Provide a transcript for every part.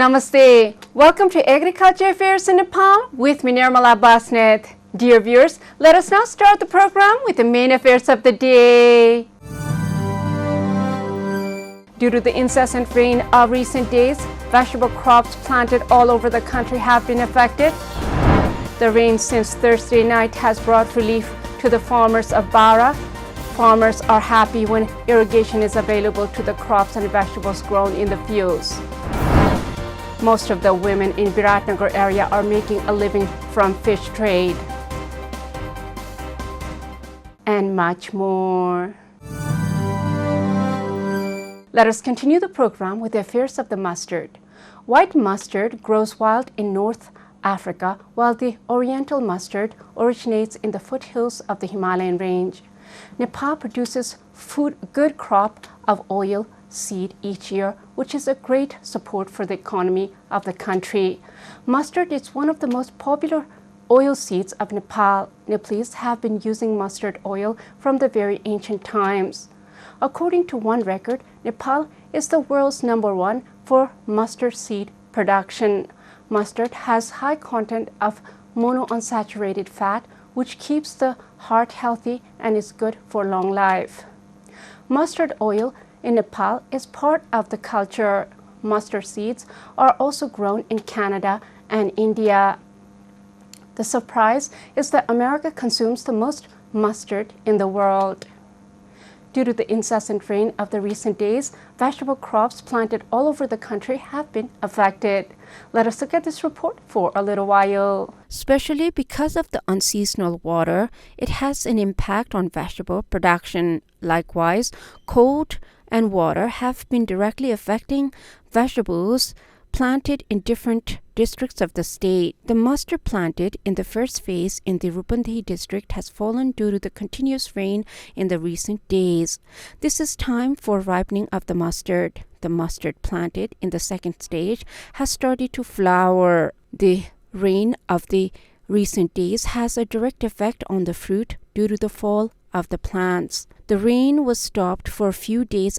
Namaste. Welcome to Agriculture Affairs in Nepal with me, Nirmala Basnet. Dear viewers, let us now start the program with the main affairs of the day. Due to the incessant rain of recent days, vegetable crops planted all over the country have been affected. The rain since Thursday night has brought relief to the farmers of Bara. Farmers are happy when irrigation is available to the crops and vegetables grown in the fields. Most of the women in Viratnagar area are making a living from fish trade. And much more. Let us continue the program with the affairs of the mustard. White mustard grows wild in North Africa, while the oriental mustard originates in the foothills of the Himalayan range. Nepal produces good crop of oil seed each year, which is a great support for the economy of the country. Mustard is one of the most popular oil seeds of Nepal. Nepalese have been using mustard oil from the very ancient times. According to one record, Nepal is the world's #1 for mustard seed production. Mustard has high content of monounsaturated fat, which keeps the heart healthy and is good for long life. Mustard oil in Nepal is part of the culture. Mustard seeds are also grown in Canada and India. The surprise is that America consumes the most mustard in the world. Due to the incessant rain of the recent days, vegetable crops planted all over the country have been affected. Let us look at this report for a little while. Especially because of the unseasonal water, it has an impact on vegetable production. Likewise, cold and water have been directly affecting vegetables planted in different districts of the state. The mustard planted in the first phase in the Rupandehi district has fallen due to the continuous rain in the recent days. This is time for ripening of the mustard. The mustard planted in the second stage has started to flower. The rain of the recent days has a direct effect on the fruit due to the fall of the plants. The rain was stopped for a few days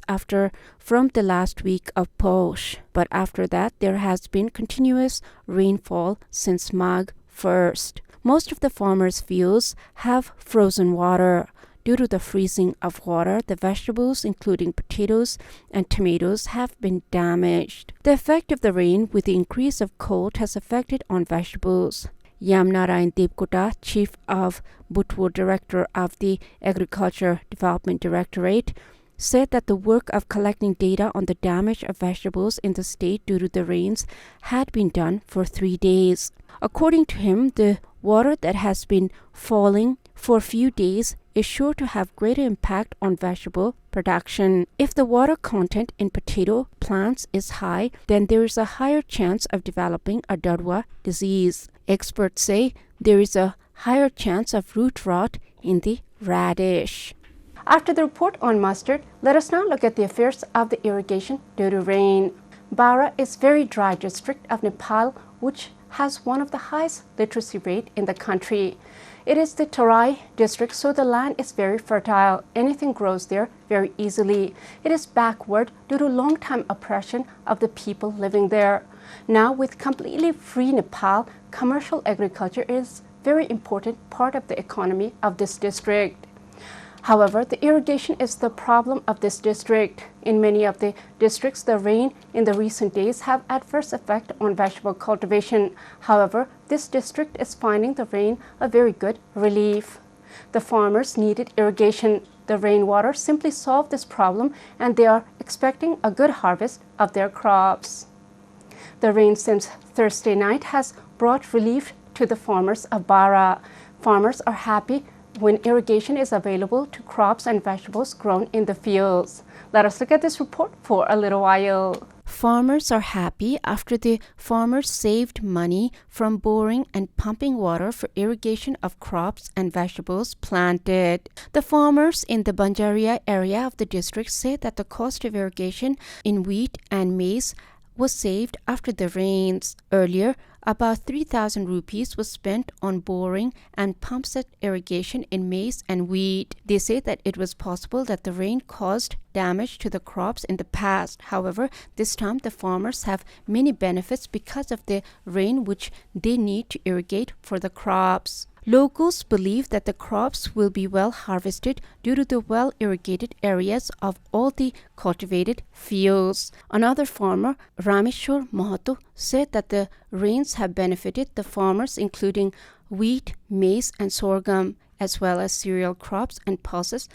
from the last week of Posh, but after that there has been continuous rainfall since Magh 1st. Most of the farmers' fields have frozen water. Due to the freezing of water, the vegetables, including potatoes and tomatoes, have been damaged. The effect of the rain with the increase of cold has affected on vegetables. Yamnarayan Devkota, Chief of Butwur Director of the Agriculture Development Directorate, said that the work of collecting data on the damage of vegetables in the state due to the rains had been done for 3 days. According to him, the water that has been falling for a few days is sure to have greater impact on vegetable production. If the water content in potato plants is high, then there is a higher chance of developing a Darwa disease. Experts say there is a higher chance of root rot in the radish. After the report on mustard, let us now look at the affairs of the irrigation due to rain. Bara is a very dry district of Nepal, which has one of the highest literacy rate in the country. It is the Tarai district, so the land is very fertile. Anything grows there very easily. It is backward due to long-time oppression of the people living there. Now, with completely free Nepal, commercial agriculture is a very important part of the economy of this district. However, the irrigation is the problem of this district. In many of the districts, the rain in the recent days have adverse effect on vegetable cultivation. However, this district is finding the rain a very good relief. The farmers needed irrigation. The rainwater simply solved this problem, and they are expecting a good harvest of their crops. The rain since Thursday night has brought relief to the farmers of Bara. Farmers are happy when irrigation is available to crops and vegetables grown in the fields. Let us look at this report for a little while. Farmers are happy after the farmers saved money from boring and pumping water for irrigation of crops and vegetables planted. The farmers in the Banjaria area of the district say that the cost of irrigation in wheat and maize was saved after the rains. Earlier, about 3,000 rupees was spent on boring and pump set irrigation in maize and wheat. They say that it was possible that the rain caused damage to the crops in the past. However, this time the farmers have many benefits because of the rain which they need to irrigate for the crops. Locals believe that the crops will be well harvested due to the well-irrigated areas of all the cultivated fields. Another farmer, Rameshwar Mahato, said that the rains have benefited the farmers including wheat, maize and sorghum, as well as cereal crops and pulses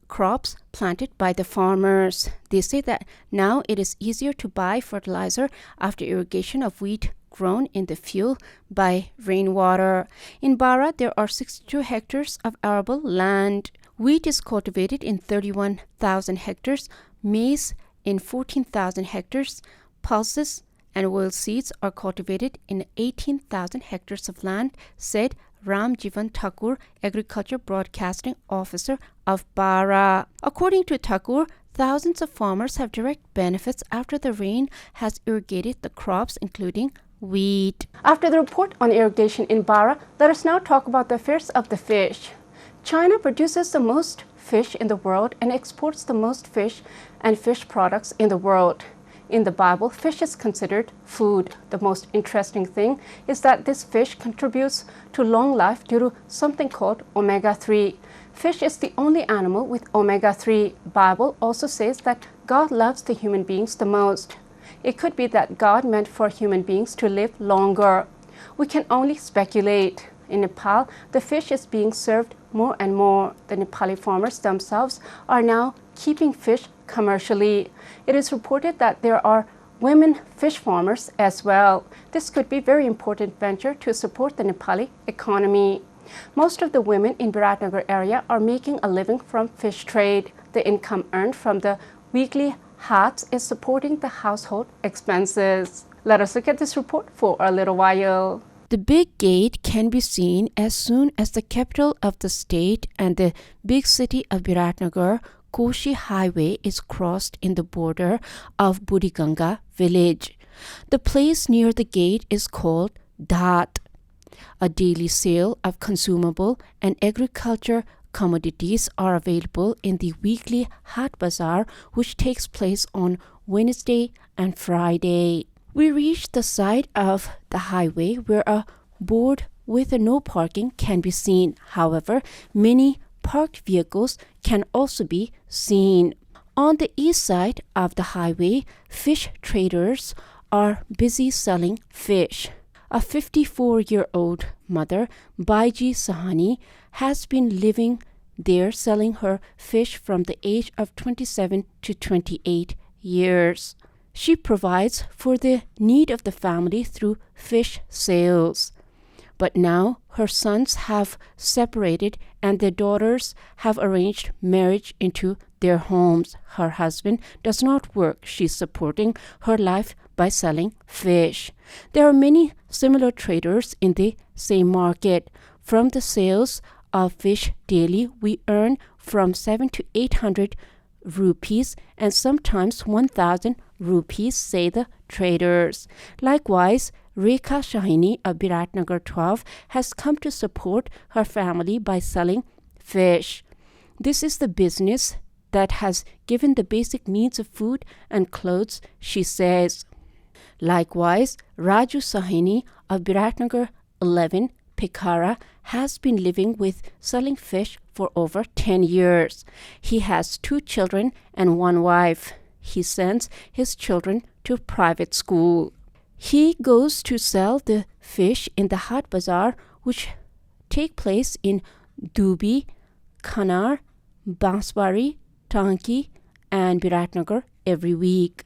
crops planted by the farmers. They say that now it is easier to buy fertilizer after irrigation of wheat grown in the field by rainwater. In Bara, there are 62 hectares of arable land. Wheat is cultivated in 31,000 hectares, maize in 14,000 hectares, pulses and oil seeds are cultivated in 18,000 hectares of land, said Ram Jivan Thakur, Agriculture Broadcasting Officer of Bara. According to Thakur, thousands of farmers have direct benefits after the rain has irrigated the crops, including wheat. After the report on irrigation in Bara, let us now talk about the affairs of the fish. China produces the most fish in the world and exports the most fish and fish products in the world. In the Bible, fish is considered food. The most interesting thing is that this fish contributes to long life due to something called omega-3. Fish is the only animal with omega-3. Bible also says that God loves the human beings the most. It could be that God meant for human beings to live longer. We can only speculate. In Nepal, the fish is being served more and more. The Nepali farmers themselves are now keeping fish commercially. It is reported that there are women fish farmers as well. This could be a very important venture to support the Nepali economy. Most of the women in Biratnagar area are making a living from fish trade. The income earned from the weekly hats is supporting the household expenses. Let us look at this report for a little while. The big gate can be seen as soon as the capital of the state and the big city of Biratnagar, Koshi Highway, is crossed in the border of Buriganga village. The place near the gate is called Dhat. A daily sale of consumable and agriculture commodities are available in the weekly Hat Bazaar, which takes place on Wednesday and Friday. We reached the side of the highway where a board with a no parking can be seen. However, many parked vehicles can also be seen. On the east side of the highway, fish traders are busy selling fish. A 54-year-old mother, Baiji Sahani, has been living there selling her fish from the age of 27 to 28 years. She provides for the need of the family through fish sales. But now her sons have separated and their daughters have arranged marriage into their homes. Her husband does not work. She's supporting her life by selling fish. There are many similar traders in the same market. From the sales of fish daily, we earn from 700 to 800 rupees and sometimes 1,000 rupees, say the traders. Likewise, Rekha Shahini of Biratnagar 12 has come to support her family by selling fish. This is the business that has given the basic needs of food and clothes, she says. Likewise, Raju Sahini of Biratnagar 11, Pikara, has been living with selling fish for over 10 years. He has 2 children and 1 wife. He sends his children to private school. He goes to sell the fish in the Hat Bazaar, which take place in Dubi, Khanar, Banswari, Tanki, and Biratnagar every week.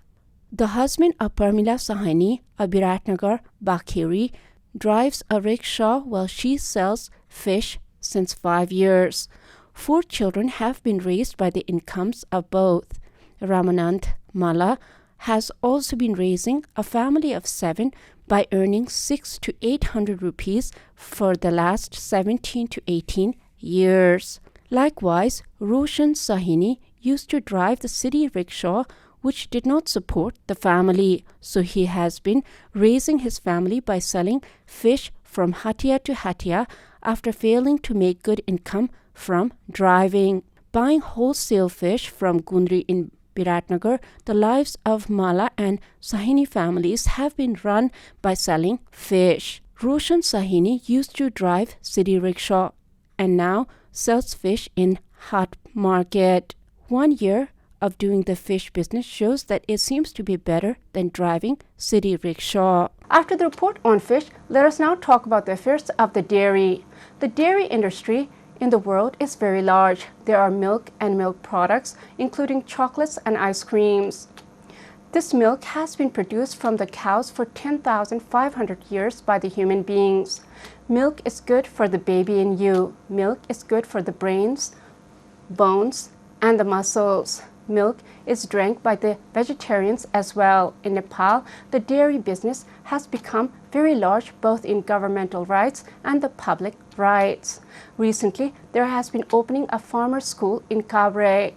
The husband of Parmila Sahani of Biratnagar, Bakheri, drives a rickshaw while she sells fish since 5 years. 4 children have been raised by the incomes of both. Ramanand Mala has also been raising a family of 7 by earning 600 to 800 rupees for the last 17 to 18 years. Likewise, Roshan Sahini used to drive the city rickshaw which did not support the family. So he has been raising his family by selling fish from Hatia to Hatia after failing to make good income from driving. Buying wholesale fish from Gundri in Biratnagar, the lives of Mala and Sahini families have been run by selling fish. Roshan Sahini used to drive city rickshaw and now sells fish in Hat Market. 1 year of doing the fish business shows that it seems to be better than driving city rickshaw. After the report on fish, let us now talk about the affairs of the dairy. The dairy industry in the world is very large. There are milk and milk products, including chocolates and ice creams. This milk has been produced from the cows for 10,500 years by the human beings. Milk is good for the baby in you. Milk is good for the brains, bones, and the muscles. Milk is drank by the vegetarians as well. In Nepal, the dairy business has become very large both in governmental rights and the public rights. Recently, there has been opening a farmer school in Kabre.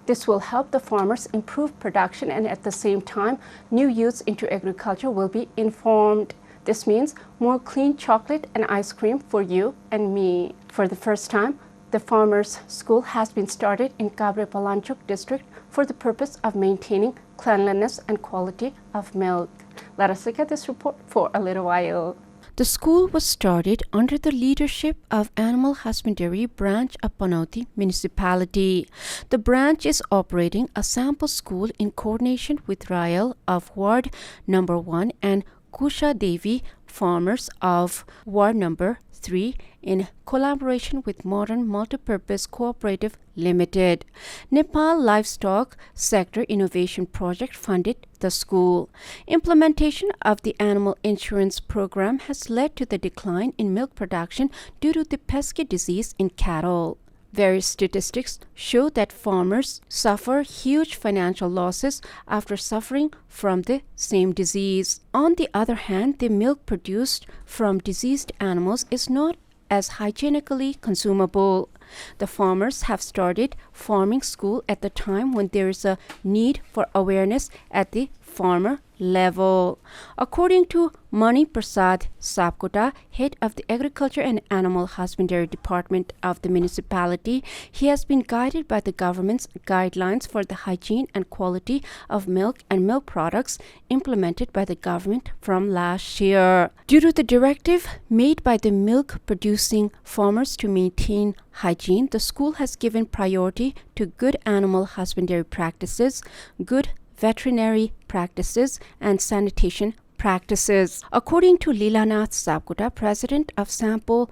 This will help the farmers improve production, and at the same time, new youths into agriculture will be informed. This means more clean chocolate and ice cream for you and me. For the first time, the farmers' school has been started in Kabre Palanchok district for the purpose of maintaining cleanliness and quality of milk. Let us look at this report for a little while. The school was started under the leadership of Animal Husbandry Branch of Panauti Municipality. The branch is operating a sample school in coordination with Rael of Ward Number 1 and Kusha Devi farmers of Ward Number 3 in collaboration with Modern Multipurpose Cooperative Limited. Nepal Livestock Sector Innovation Project funded the school. Implementation of the animal insurance program has led to the decline in milk production due to the pesky disease in cattle. Various statistics show that farmers suffer huge financial losses after suffering from the same disease. On the other hand, the milk produced from diseased animals is not as hygienically consumable. The farmers have started farming school at the time when there is a need for awareness at the farmer level. According to Mani Prasad Sapkota, head of the Agriculture and Animal Husbandry Department of the municipality, he has been guided by the government's guidelines for the hygiene and quality of milk and milk products implemented by the government from last year. Due to the directive made by the milk-producing farmers to maintain hygiene, the school has given priority to good animal husbandry practices, good veterinary practices, and sanitation practices. According to Leelanath Sapkota, president of Sample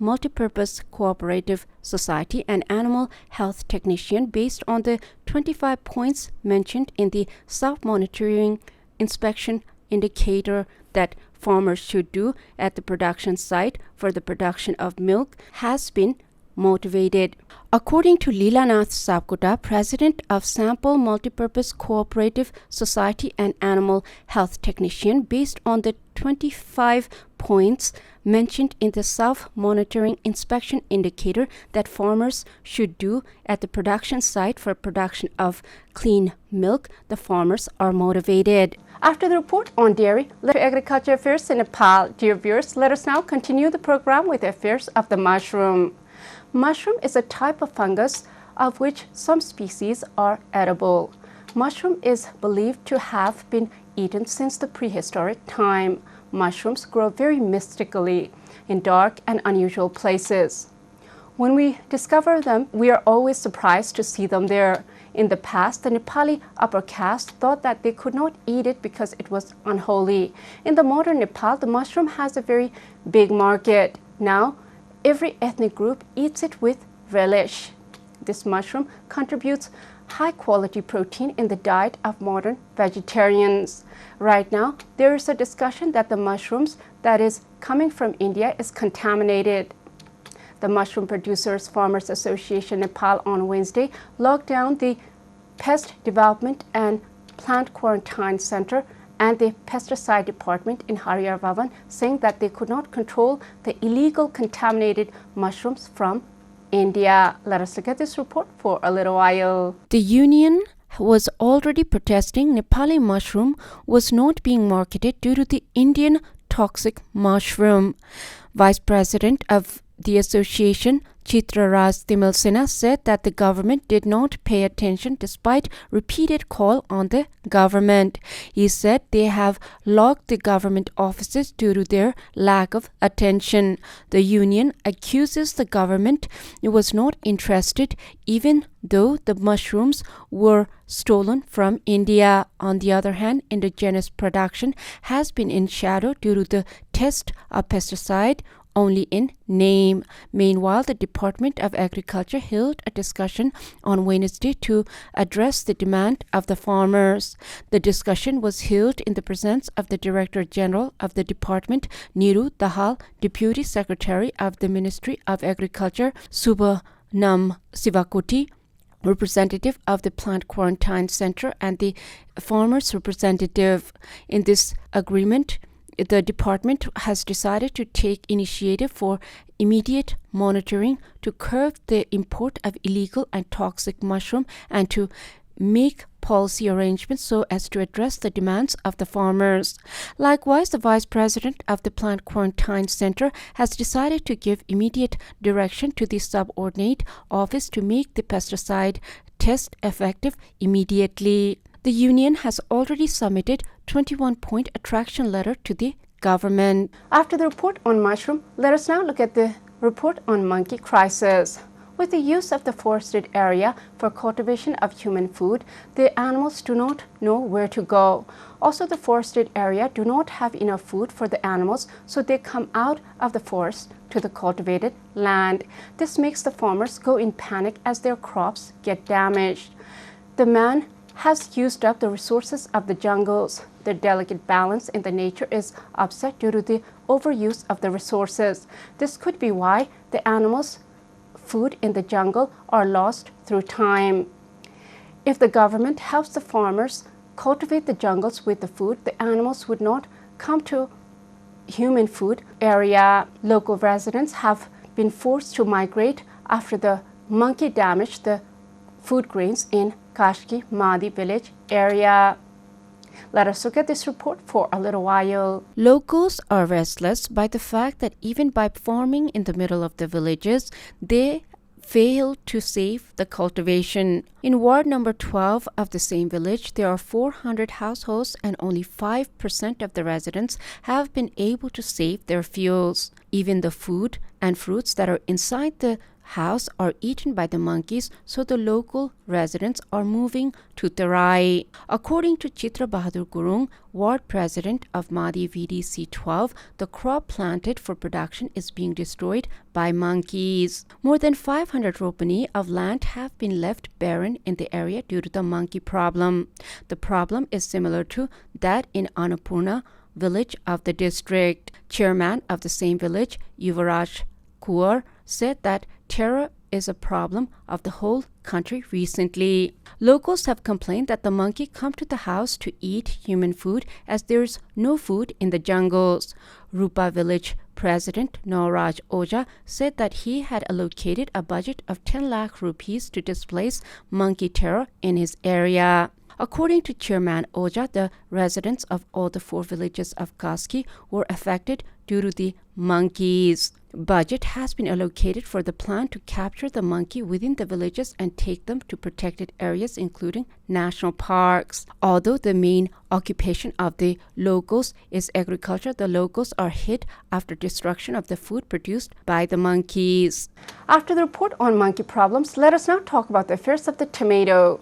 Multipurpose Cooperative Society and animal health technician, based on the 25 points mentioned in the self-monitoring inspection indicator that farmers should do at the production site for the production of milk, has been motivated. According to Leelanath Sapkota, president of Sample Multipurpose Cooperative Society and animal health technician, based on the 25 points mentioned in the self-monitoring inspection indicator that farmers should do at the production site for production of clean milk, the farmers are motivated. After the report on dairy, let agriculture affairs in Nepal. Dear viewers, let us now continue the program with the affairs of the mushroom. Mushroom is a type of fungus of which some species are edible. Mushroom is believed to have been eaten since the prehistoric time. Mushrooms grow very mystically in dark and unusual places. When we discover them, we are always surprised to see them there. In the past, the Nepali upper caste thought that they could not eat it because it was unholy. In the modern Nepal, the mushroom has a very big market. Now, every ethnic group eats it with relish. This mushroom contributes high-quality protein in the diet of modern vegetarians. Right now, there is a discussion that the mushrooms that is coming from India is contaminated. The Mushroom Producers Farmers Association Nepal on Wednesday locked down the Pest Development and Plant Quarantine Center and the Pesticide Department in Hariyar Bhavan, saying that they could not control the illegal contaminated mushrooms from India. Let us look at this report for a little while. The Union was already protesting Nepali mushroom was not being marketed due to the Indian toxic mushroom. Vice President of the association, Chitraraj Timalsena, said that the government did not pay attention despite repeated call on the government. He said they have locked the government offices due to their lack of attention. The union accuses the government it was not interested even though the mushrooms were stolen from India. On the other hand, indigenous production has been in shadow due to the test of pesticide only in name. Meanwhile, the Department of Agriculture held a discussion on Wednesday to address the demand of the farmers. The discussion was held in the presence of the Director General of the Department, Niru Dahal, Deputy Secretary of the Ministry of Agriculture, Subhanam Sivakoti, representative of the Plant Quarantine Center, and the farmers' representative. In this agreement, the department has decided to take initiative for immediate monitoring to curb the import of illegal and toxic mushroom and to make policy arrangements so as to address the demands of the farmers. Likewise, the Vice President of the Plant Quarantine Center has decided to give immediate direction to the subordinate office to make the pesticide test effective immediately. The union has already submitted 21-point attraction letter to the government. After the report on mushroom, let us now look at the report on monkey crisis. With the use of the forested area for cultivation of human food, the animals do not know where to go. Also, the forested area do not have enough food for the animals, so they come out of the forest to the cultivated land. This makes the farmers go in panic as their crops get damaged. The man has used up the resources of the jungles. The delicate balance in the nature is upset due to the overuse of the resources. This could be why the animals' food in the jungle are lost through time. If the government helps the farmers cultivate the jungles with the food, the animals would not come to human food area. Local residents have been forced to migrate after the monkey damaged the food grains in Kashki Madi village area. Let us look at this report for a little while. Locals are restless by the fact that even by farming in the middle of the villages, they fail to save the cultivation. In ward number 12 of the same village, there are 400 households and only 5% of the residents have been able to save their fuels. Even the food and fruits that are inside the house are eaten by the monkeys, so the local residents are moving to Terai. According to Chitra Bahadur Gurung, ward president of Madi VDC 12, the crop planted for production is being destroyed by monkeys. More than 500 ropani of land have been left barren in the area due to the monkey problem. The problem is similar to that in Annapurna village of the district. Chairman of the same village, Yuvaraj Kaur, said that terror is a problem of the whole country recently. Locals have complained that the monkey come to the house to eat human food as there is no food in the jungles. Rupa village president Nauraj Oja said that he had allocated a budget of 10 lakh rupees to displace monkey terror in his area. According to Chairman Oja, the residents of all the 4 villages of Kaski were affected due to the monkeys. Budget has been allocated for the plan to capture the monkey within the villages and take them to protected areas including national parks. Although the main occupation of the locals is agriculture, the locals are hit after destruction of the food produced by the monkeys. After the report on monkey problems, let us now talk about the affairs of the tomato.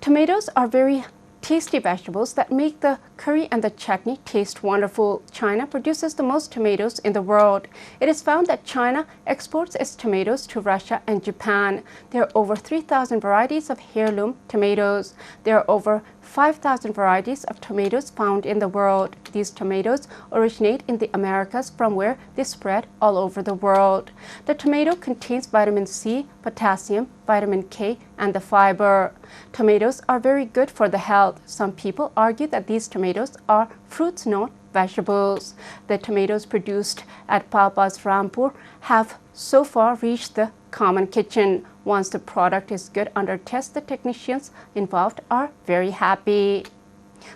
Tomatoes are very tasty vegetables that make the curry and the chutney taste wonderful. China produces the most tomatoes in the world. It is found that China exports its tomatoes to Russia and Japan. There are over 3,000 varieties of heirloom tomatoes. There are over 5,000 varieties of tomatoes found in the world. These tomatoes originate in the Americas, from where they spread all over the world. The tomato contains vitamin C, potassium, vitamin K, and the fiber. Tomatoes are very good for the health. Some people argue that these tomatoes are fruits, not vegetables. The tomatoes produced at Papa's Rampur have so far reached the common kitchen. Once the product is good under test, the technicians involved are very happy.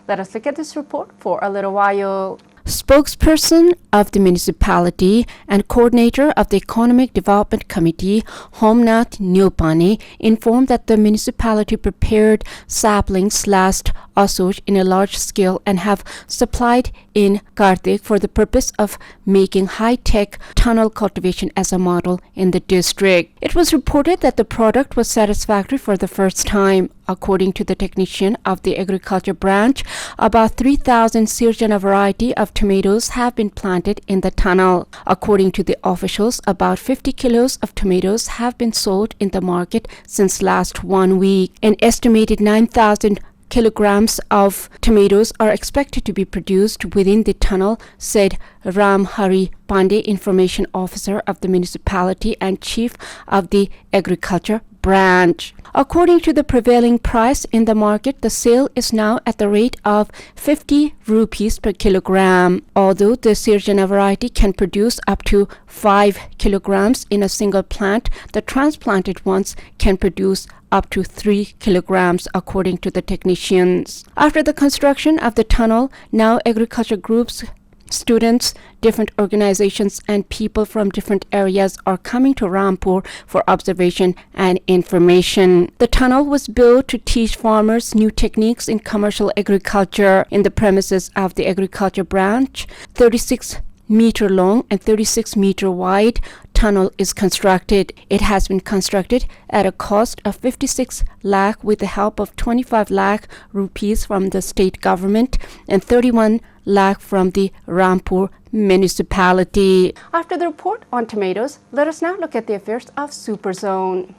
Let us look at this report for a little while. Spokesperson of the municipality and coordinator of the Economic Development Committee, Homnath Neopane, informed that the municipality prepared saplings last Asoj in a large scale and have supplied in Kartik for the purpose of making high-tech tunnel cultivation as a model in the district. It was reported that the product was satisfactory for the first time. According to the technician of the agriculture branch, about 3,000 Sirjana variety of tomatoes have been planted in the tunnel. According to the officials, about 50 kilos of tomatoes have been sold in the market since last 1 week. An estimated 9,000 kilograms of tomatoes are expected to be produced within the tunnel, said Ram Hari Pandey, information officer of the municipality and chief of the agriculture branch. According to the prevailing price in the market, the sale is now at the rate of 50 rupees per kilogram. Although the Sirjana variety can produce up to 5 kilograms in a single plant, the transplanted ones can produce up to 3 kilograms, according to the technicians. After the construction of the tunnel, now agriculture groups, students, different organizations, and people from different areas are coming to Rampur for observation and information. The tunnel was built to teach farmers new techniques in commercial agriculture. In the premises of the agriculture branch, 36-meter long and 36-meter wide tunnel is constructed. It has been constructed at a cost of 56 lakh with the help of 25 lakh rupees from the state government and 31 lakh from the Rampur municipality. After the report on tomatoes, let us now look at the affairs of Super Zone.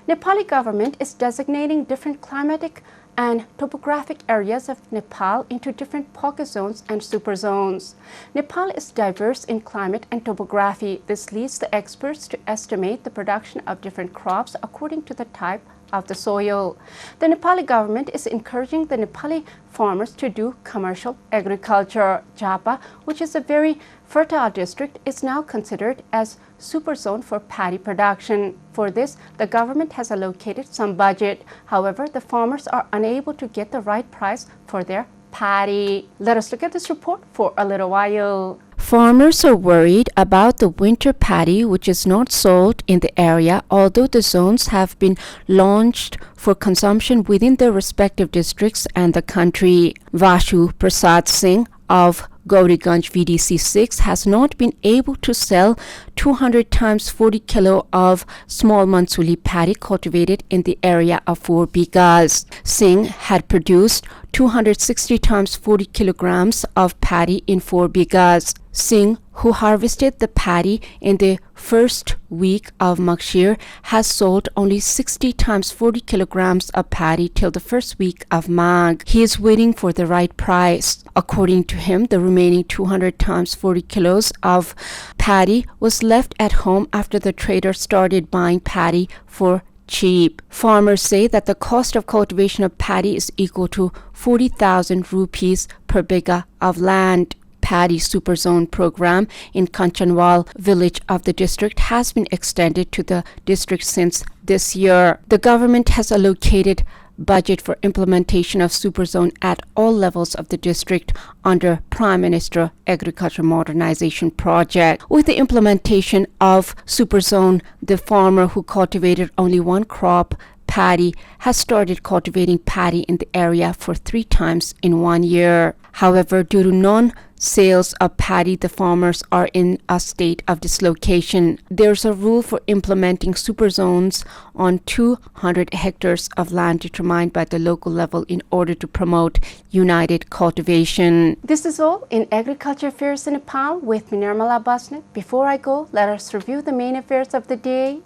Nepali government is designating different climatic and topographic areas of Nepal into different pocket zones and super zones. Nepal is diverse in climate and topography. This leads the experts to estimate the production of different crops according to the type of the soil. The Nepali government is encouraging the Nepali farmers to do commercial agriculture. Japa, which is a very fertile district, is now considered as super zone for paddy production. For this, the government has allocated some budget. However, the farmers are unable to get the right price for their paddy. Let us look at this report for a little while. Farmers are worried about the winter paddy, which is not sold in the area, although the zones have been launched for consumption within their respective districts and the country. Vashu Prasad Singh of Gauriganj VDC 6 has not been able to sell 200 times 40 kilo of small Mansuli paddy cultivated in the area of 4 bighas. Singh had produced 260 times 40 kilograms of paddy in 4 bighas. Singh, who harvested the paddy in the first week of Makshir, has sold only 60 times 40 kilograms of paddy till the first week of Magh. He is waiting for the right price. According to him, the remaining 200 times 40 kilos of paddy was left at home after the trader started buying paddy for cheap. Farmers say that the cost of cultivation of paddy is equal to 40,000 rupees per bigha of land. Paddy Super Zone program in Kanchanwal village of the district has been extended to the district since this year. The government has allocated budget for implementation of Super Zone at all levels of the district under Prime Minister Agriculture Modernization Project. With the implementation of Super Zone, the farmer who cultivated only one crop, paddy, has started cultivating paddy in the area for 3 times in 1 year. However, due to non-sales of paddy, the farmers are in a state of dislocation. There's a rule for implementing super zones on 200 hectares of land determined by the local level in order to promote united cultivation. This is all in Agriculture Affairs in Nepal with me, Nirmala Basnet. Before I go, let us review the main affairs of the day.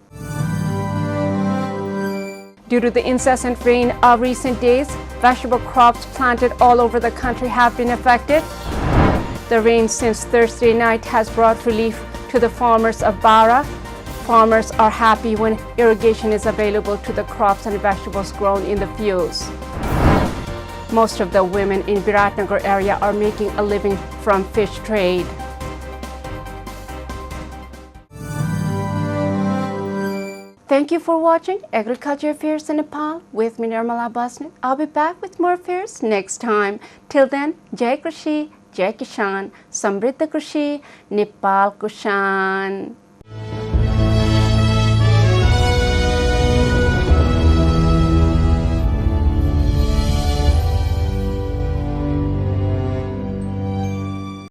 Due to the incessant rain of recent days, vegetable crops planted all over the country have been affected. The rain since Thursday night has brought relief to the farmers of Bara. Farmers are happy when irrigation is available to the crops and vegetables grown in the fields. Most of the women in Viratnagar area are making a living from fish trade. Thank you for watching Agriculture Affairs in Nepal with me, Nirmala Basne. I'll be back with more affairs next time. Till then, Jai Krishi, Jai Kishan, Samriddha Krishi, Nepal Kushan.